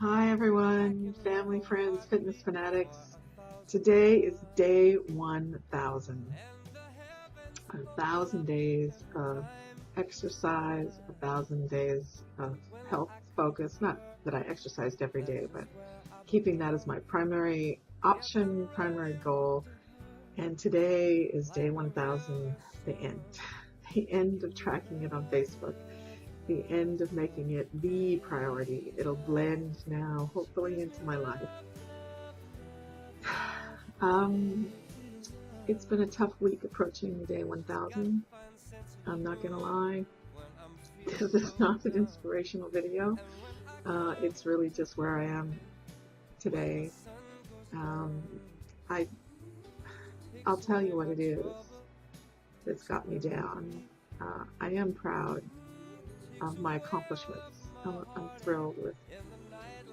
Hi everyone, family, friends, fitness fanatics. Today is day 1000. 1,000 days of exercise, 1,000 days of health focus. Not that I exercised every day, but keeping that as my primary option, primary goal. And today is day 1000, the end. The end of tracking it on Facebook. The end of making it the priority. It'll blend now, hopefully, into my life. It's been a tough week approaching day 1000. I'm not gonna lie, because it's not an inspirational video. It's really just where I am today. I, I'll tell you what it is that's got me down. I am proud of my accomplishments. I'm thrilled with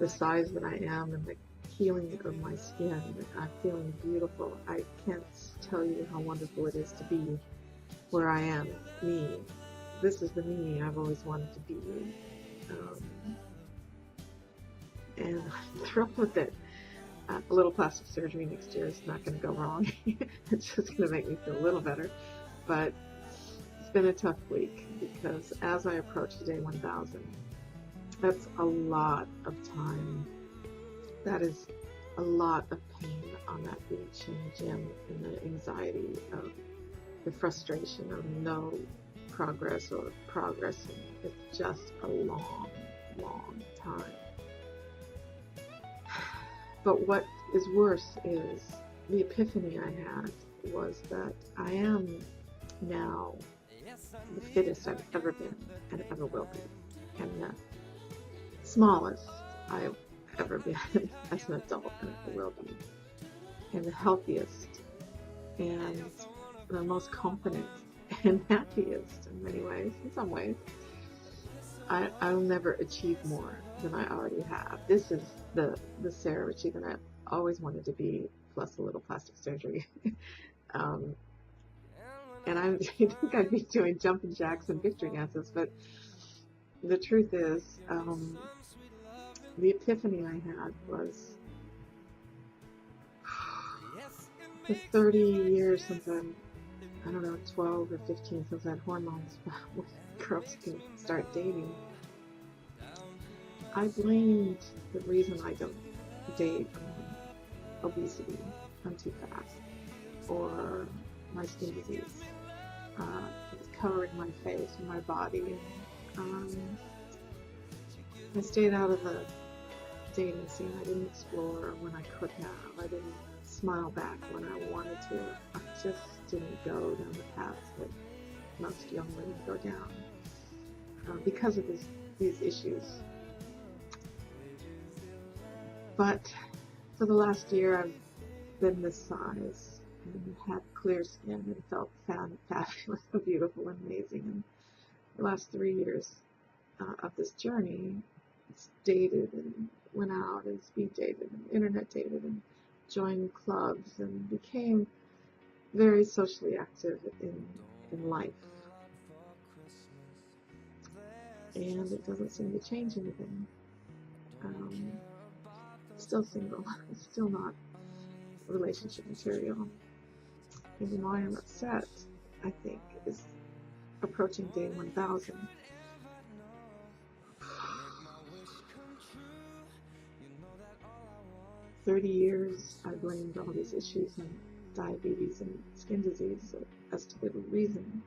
the size that I am and the healing of my skin. I'm feeling beautiful. I can't tell you how wonderful it is to be where I am, me. This is the me I've always wanted to be. And I'm thrilled with it. A little plastic surgery next year is not going to go wrong. It's just going to make me feel a little better. But it's been a tough week because as I approach day 1000, that's a lot of time. That is a lot of pain on that beach in the gym, and the anxiety of the frustration of no progress or progressing. It's just a long, long time. But what is worse is the epiphany I had was that I am now the fittest I've ever been and ever will be, and the smallest I've ever been as an adult and ever will be, and the healthiest and the most confident and happiest in many ways. In some ways, I'll never achieve more than I already have. This is the Sarah Ritchie that I always wanted to be, plus a little plastic surgery. And I think I'd be doing jumping jacks and victory dances, but the truth is, the epiphany I had was the 30 years since I don't know, 12 or 15, since I had hormones when girls can start dating. I blamed the reason I don't date obesity. I'm too fat, or my skin disease. It's covering my face and my body. I stayed out of the dating scene. I didn't explore when I could have. I didn't smile back when I wanted to. I just didn't go down the path that most young women go down because of these issues. But for the last year, I've been this size and had clear skin and felt fabulous, beautiful, and amazing. And the last 3 years of this journey, dated and went out and speed dated and internet dated and joined clubs and became very socially active in life. And it doesn't seem to change anything. Still single, still not relationship material. And why I'm upset, I think, is approaching day 1000. 30 years I blamed all these issues and diabetes and skin disease as to the reason.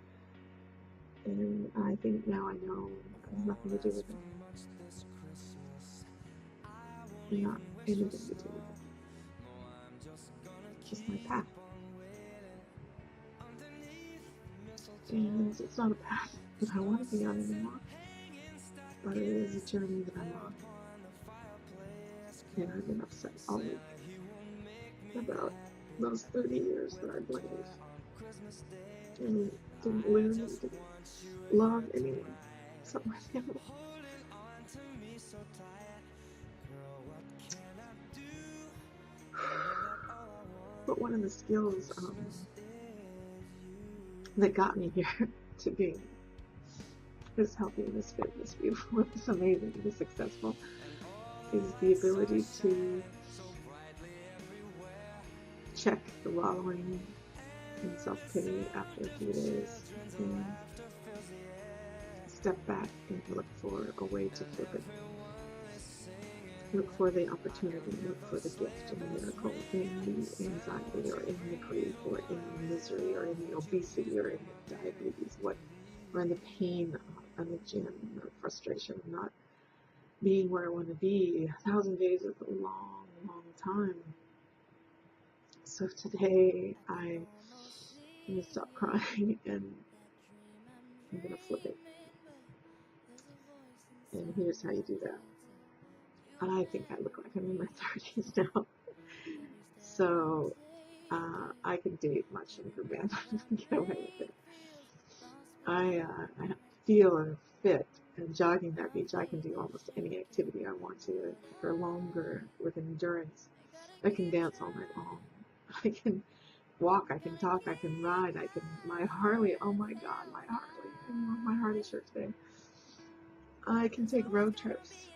And I think now I know it has nothing to do with it. Not anything to do with it. It's just my path. And it's not a path that I want to be on anymore, but it is a journey that I'm on. And I've been upset all week about those 30 years that I blamed and didn't learn and didn't love anyone except my family. But one of the skills that got me here to being this healthy, this fit, this beautiful, this amazing, this successful is the ability to check the wallowing in self-pity after a few days and step back and look for a way to flip it. Look for the opportunity, look for the gift and the miracle in the anxiety or in the grief or in the misery or in the obesity or in the diabetes, or in the pain of the gym or frustration of not being where I want to be. 1,000 days is a long, long time. So today I'm going to stop crying and I'm going to flip it. And here's how you do that. I think I look like I'm in my 30s now. So I can date much younger men and get away with it. I feel and fit, and jogging that beach, I can do almost any activity I want to for longer with endurance. I can dance all night long. I can walk, I can talk, I can ride, my Harley, oh my God, my Harley, I love my Harley shirt today. I can take road trips.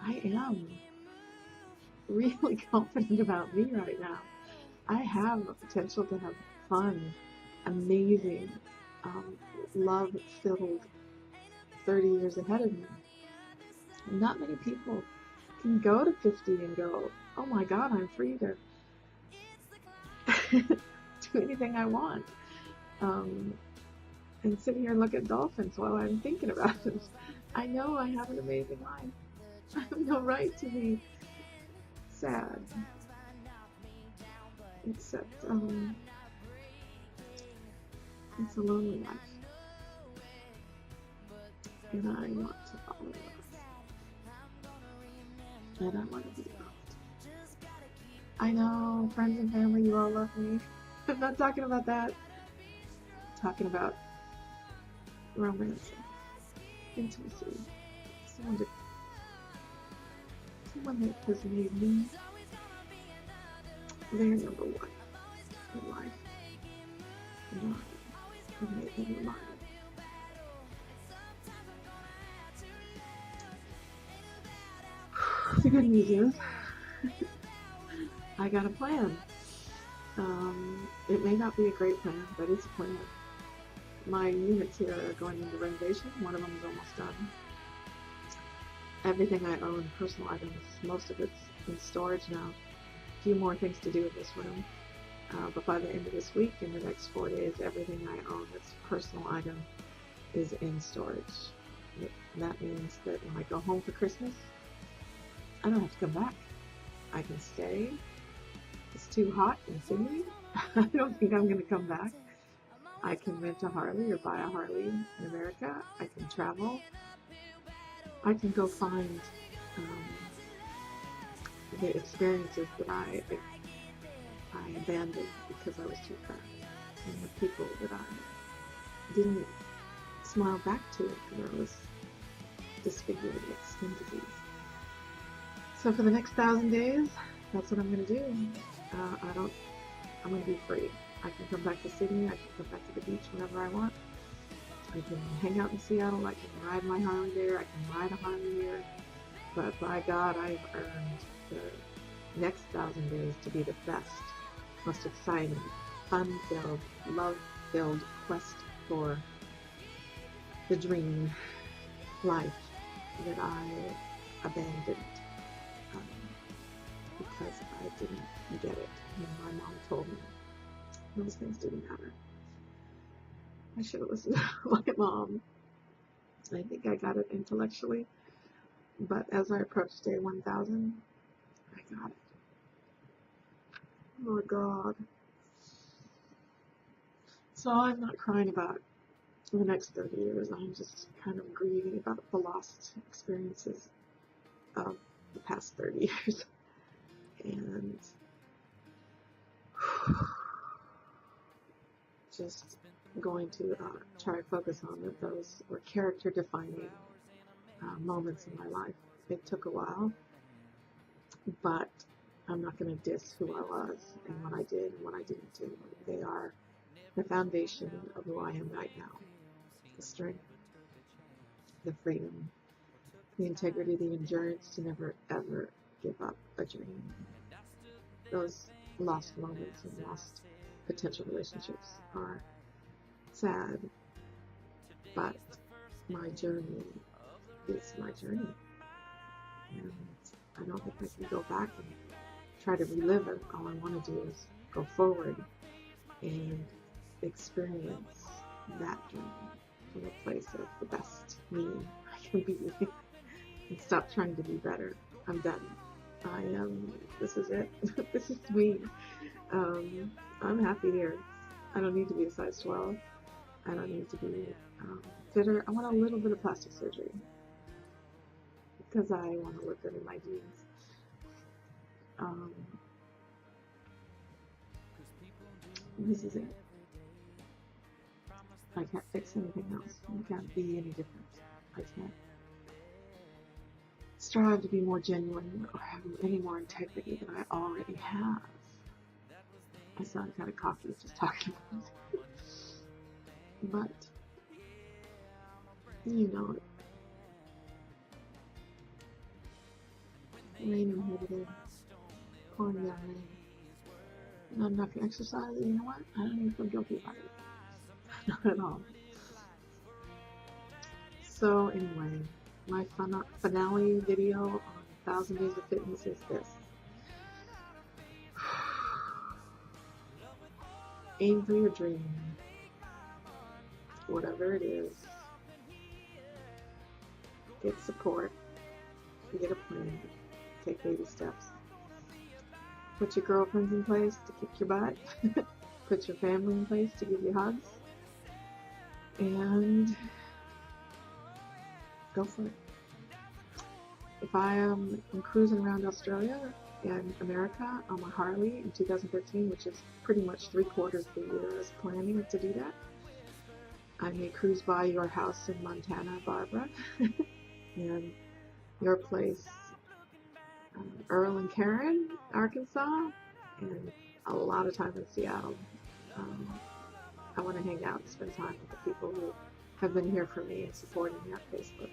I am really confident about me right now. I have a potential to have fun, amazing, love-filled 30 years ahead of me. Not many people can go to 50 and go, oh my God, I'm free to do anything I want. And sit here and look at dolphins while I'm thinking about it. I know I have an amazing life. I have no right to be sad. Except, it's a lonely life. And I want to follow it. And I want to be loved. I know, friends and family, you all love me. I'm not talking about that. I'm talking about romance, intimacy, someone that has made me their number one in life, and I have made them mine. The good news is, I got a plan. It may not be a great plan, but it's a plan. My units here are going into renovation. One of them is almost done. Everything I own, personal items, most of it's in storage now. A few more things to do with this room. But by the end of this week, in the next 4 days, everything I own that's personal item is in storage. That means that when I go home for Christmas, I don't have to come back. I can stay. It's too hot in Sydney. I don't think I'm going to come back. I can rent a Harley or buy a Harley in America. I can travel. I can go find the experiences that I abandoned because I was too fat, and the people that I didn't smile back to because I was disfigured with skin disease. So for the next 1,000 days, that's what I'm going to do. I'm going to be free. I can come back to Sydney. I can come back to the beach whenever I want. I can hang out in Seattle. I can ride my Harley there. I can ride a Harley here. But by God, I've earned the next 1,000 days to be the best, most exciting, fun-filled, love-filled quest for the dream life that I abandoned because I didn't get it. And my mom told me those things didn't matter. I should have listened to my mom. I think I got it intellectually, but as I approached day 1,000, I got it. Oh God. So I'm not crying about the next 30 years. I'm just kind of grieving about the lost experiences of the past 30 years. And just going to try to focus on that those were character-defining moments in my life. It took a while, but I'm not going to diss who I was and what I did and what I didn't do. They are the foundation of who I am right now. The strength, the freedom, the integrity, the endurance to never ever give up a dream. Those lost moments and lost potential relationships are sad, but my journey is my journey. And I don't think I can go back and try to relive it. All I want to do is go forward and experience that dream from a place of the best me I can be and stop trying to be better. I'm done. I am, this is it. This is me. I'm happy here. I don't need to be a size 12. I don't need to be fitter. I want a little bit of plastic surgery because I want to look good in my jeans. This is it. I can't fix anything else. I can't be any different. I can't strive to be more genuine or have any more integrity than I already have. I sound kind of cocky just talking about it. But, you know it. Rain inhibited, corn yelling, not enough exercise. You know what? I don't even feel guilty about it. Not at all. So anyway, my finale video on 1,000 Days of Fitness is this. Aim for your dream, whatever it is. Get support, get a plan, take baby steps. Put your girlfriends in place to kick your butt. Put your family in place to give you hugs. And go for it. If I am cruising around Australia and America on my Harley in 2013, which is pretty much 3/4 of the year I was planning to do that, I may cruise by your house in Montana, Barbara, and your place, Earl and Karen, Arkansas, and a lot of time in Seattle. I want to hang out and spend time with the people who have been here for me and supporting me on Facebook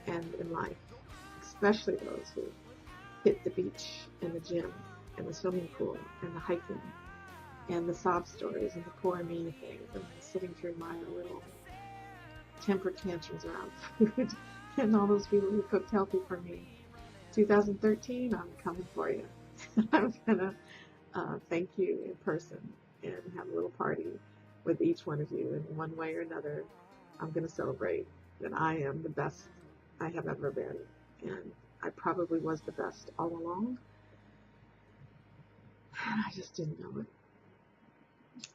and in life, especially those who hit the beach and the gym and the swimming pool and the hiking and the sob stories and the poor me things and sitting through my little temper tantrums around food and all those people who cooked healthy for me. 2013, I'm coming for you. I'm gonna thank you in person and have a little party with each one of you in one way or another. I'm gonna celebrate that I am the best I have ever been, and I probably was the best all along, and I just didn't know it.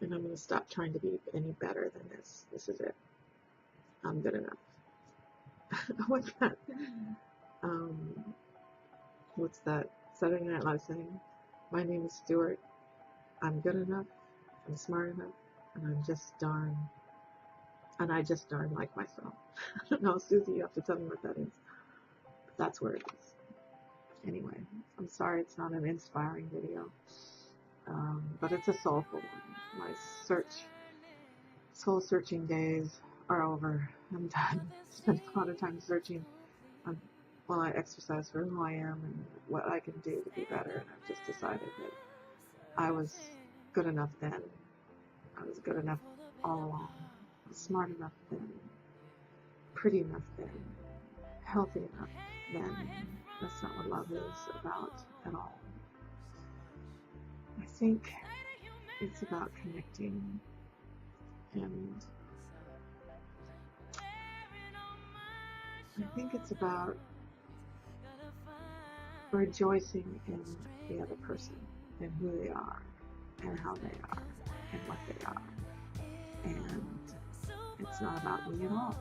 And I'm gonna stop trying to be any better than this. This is it. I'm good enough. What's that? What's that Saturday Night Live saying? My name is Stuart. I'm good enough. I'm smart enough. And I just darn like myself. I don't know, Susie, you have to tell me what that is. But that's where it is. Anyway, I'm sorry it's not an inspiring video. But it's a soulful one. My soul searching days are over. I'm done. Spent a lot of time searching on, while I exercise for who I am and what I can do to be better. And I've just decided that I was good enough then. I was good enough all along. I was smart enough then. Pretty enough then. Healthy enough then. That's not what love is about at all. I think it's about connecting and I think it's about rejoicing in the other person and who they are and how they are and what they are. And it's not about me at all.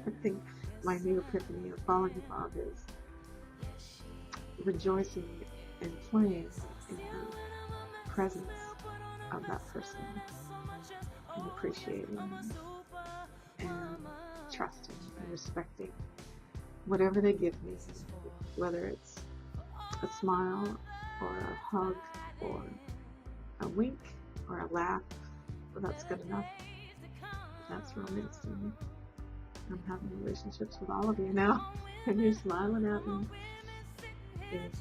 I think my new epiphany of falling in love is rejoicing and playing in the presence of that person and appreciating and trusting and respecting whatever they give me, whether it's a smile or a hug or a wink or a laugh. Well, that's good enough. That's romance to me. I'm having relationships with all of you now. and you're smiling at me, and if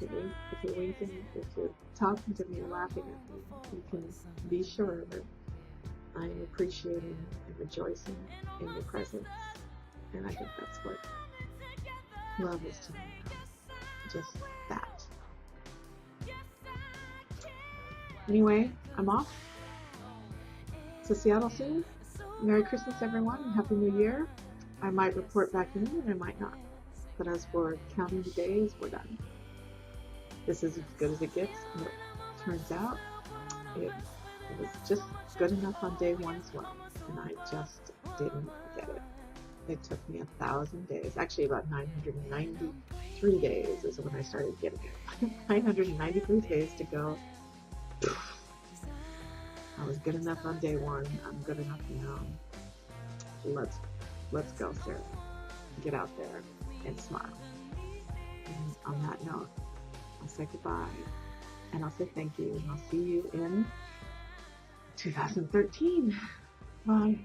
you're winking, if you're talking to me, laughing at me, you can be sure that I am appreciating and rejoicing in your presence. And I think that's what love is to me. Just that. Anyway, I'm off to Seattle soon. Merry Christmas, everyone, and Happy New Year. I might report back in and I might not. But as for counting the days, we're done. This is as good as it gets. And it turns out it was just good enough on day one as well. And I just didn't get it. It took me 1,000 days, actually about 993 days is when I started getting it. 993 days to go. I was good enough on day one. I'm good enough now. Let's go, Sarah. Get out there and smile. And on that note, I'll say goodbye and I'll say thank you and I'll see you in 2013. Bye.